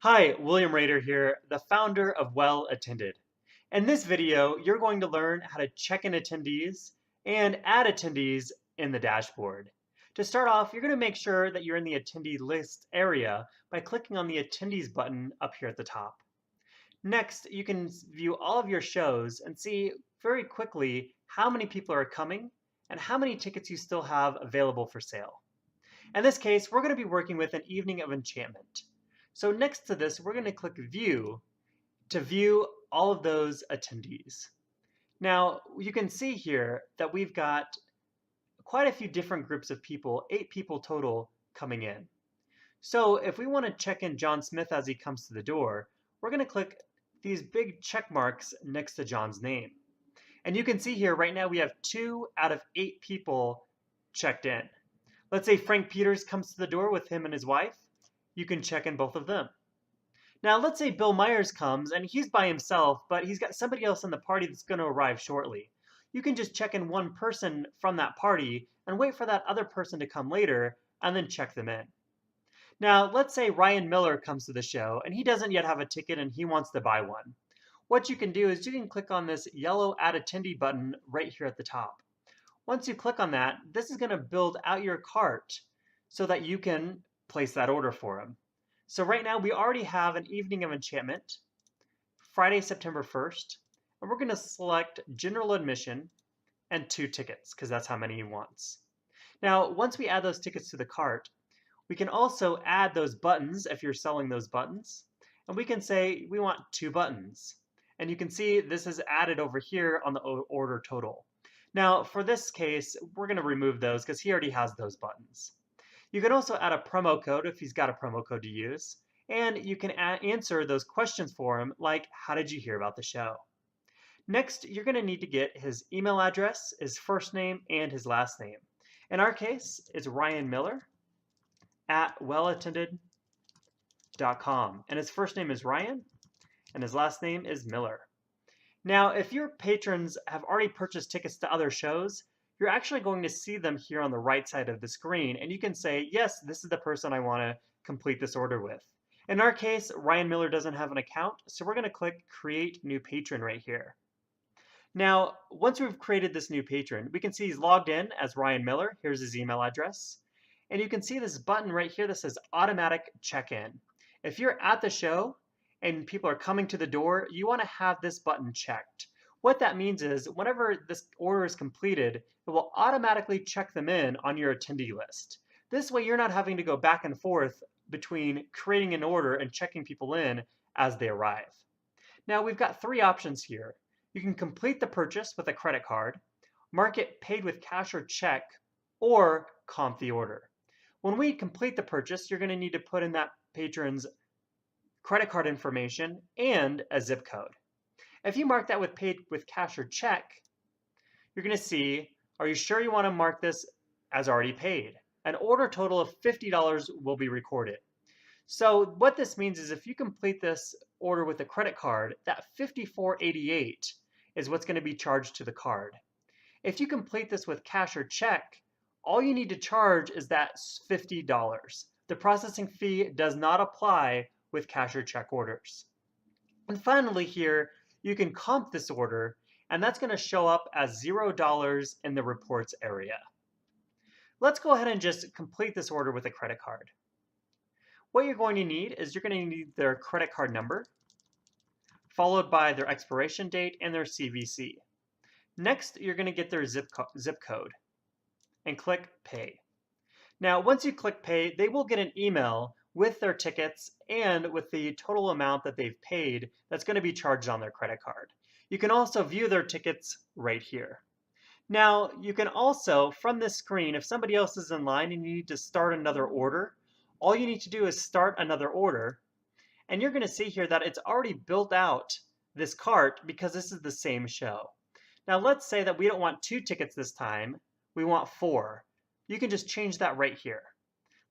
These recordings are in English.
Hi, William Rader here, the founder of WellAttended. In this video, you're going to learn how to check in attendees and add attendees in the dashboard. To start off, you're going to make sure that you're in the attendee list area by clicking on the attendees button up here at the top. Next, you can view all of your shows and see very quickly how many people are coming and how many tickets you still have available for sale. In this case, we're going to be working with an Evening of Enchantment. So next to this, we're going to click View to view all of those attendees. Now, you can see here that we've got quite a few different groups of people, 8 people total coming in. So if we want to check in John Smith as he comes to the door, we're going to click these big check marks next to John's name. And you can see here right now we have 2 out of 8 people checked in. Let's say Frank Peters comes to the door with him and his wife. You can check in both of them. Now, let's say Bill Myers comes and he's by himself, but he's got somebody else in the party that's going to arrive shortly. You can just check in one person from that party and wait for that other person to come later and then check them in. Now, let's say Ryan Miller comes to the show and he doesn't yet have a ticket and he wants to buy one. What you can do is you can click on this yellow Add Attendee button right here at the top. Once you click on that, this is going to build out your cart so that you can place that order for him. So right now we already have an Evening of Enchantment, Friday, September 1st, and we're going to select general admission and 2 tickets because that's how many he wants. Now, once we add those tickets to the cart, we can also add those buttons if you're selling those buttons, and we can say we want 2 buttons. And you can see this is added over here on the order total. Now, for this case, we're going to remove those because he already has those buttons. You can also add a promo code if he's got a promo code to use, and you can answer those questions for him, like how did you hear about the show? Next, you're going to need to get his email address, his first name, and his last name. In our case, it's Ryan Miller at WellAttended.com, and his first name is Ryan, and his last name is Miller. Now, if your patrons have already purchased tickets to other shows, you're actually going to see them here on the right side of the screen, and you can say, yes, this is the person I want to complete this order with. In our case, Ryan Miller doesn't have an account, so we're going to click Create New Patron right here. Now, once we've created this new patron, we can see he's logged in as Ryan Miller. Here's his email address. And you can see this button right here that says Automatic Check-in. If you're at the show and people are coming to the door, you want to have this button checked. What that means is whenever this order is completed, it will automatically check them in on your attendee list. This way you're not having to go back and forth between creating an order and checking people in as they arrive. Now we've got 3 options here. You can complete the purchase with a credit card, mark it paid with cash or check, or comp the order. When we complete the purchase, you're going to need to put in that patron's credit card information and a zip code. If you mark that with paid with cash or check, you're going to see, are you sure you want to mark this as already paid? An order total of $50 will be recorded. So what this means is if you complete this order with a credit card, that $54.88 is what's going to be charged to the card. If you complete this with cash or check, all you need to charge is that $50. The processing fee does not apply with cash or check orders. And finally here, you can comp this order, and that's going to show up as $0 in the reports area. Let's go ahead and just complete this order with a credit card. What you're going to need is you're going to need their credit card number, followed by their expiration date and their CVC. Next, you're going to get their zip code and click Pay. Now, once you click Pay, they will get an email with their tickets and with the total amount that they've paid that's going to be charged on their credit card. You can also view their tickets right here. Now, you can also, from this screen, if somebody else is in line and you need to start another order, all you need to do is start another order, and you're going to see here that it's already built out this cart because this is the same show. Now, let's say that we don't want 2 tickets this time, we want 4. You can just change that right here.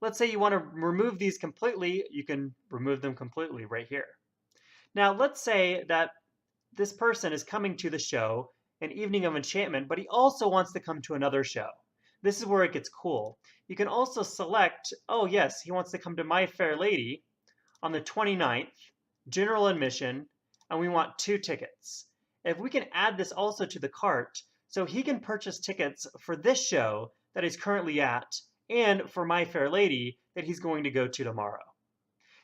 Let's say you want to remove these completely, you can remove them completely right here. Now let's say that this person is coming to the show, an Evening of Enchantment, but he also wants to come to another show. This is where it gets cool. You can also select, oh yes, he wants to come to My Fair Lady, on the 29th, general admission, and we want 2 tickets. If we can add this also to the cart, so he can purchase tickets for this show that he's currently at and for My Fair Lady that he's going to go to tomorrow.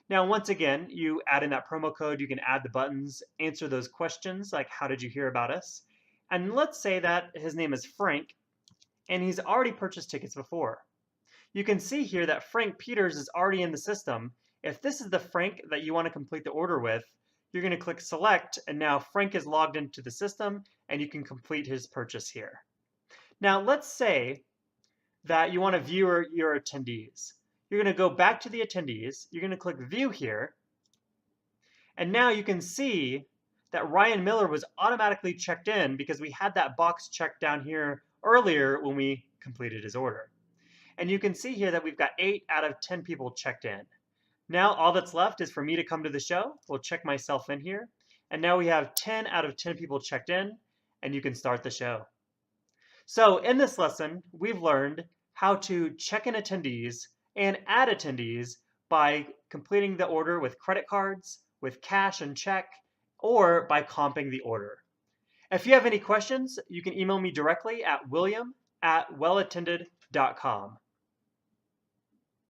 Now, once again, you add in that promo code, you can add the buttons, answer those questions like how did you hear about us? And let's say that his name is Frank and he's already purchased tickets before. You can see here that Frank Peters is already in the system. If this is the Frank that you want to complete the order with, you're going to click select, and now Frank is logged into the system and you can complete his purchase here. Now let's say that you want to view your attendees. You're going to go back to the attendees, you're going to click view here, and now you can see that Ryan Miller was automatically checked in because we had that box checked down here earlier when we completed his order. And you can see here that we've got 8 out of 10 people checked in. Now all that's left is for me to come to the show. We'll check myself in here. And now we have 10 out of 10 people checked in, and you can start the show. So in this lesson, we've learned how to check in attendees and add attendees by completing the order with credit cards, with cash and check, or by comping the order. If you have any questions, you can email me directly at william@wellattended.com.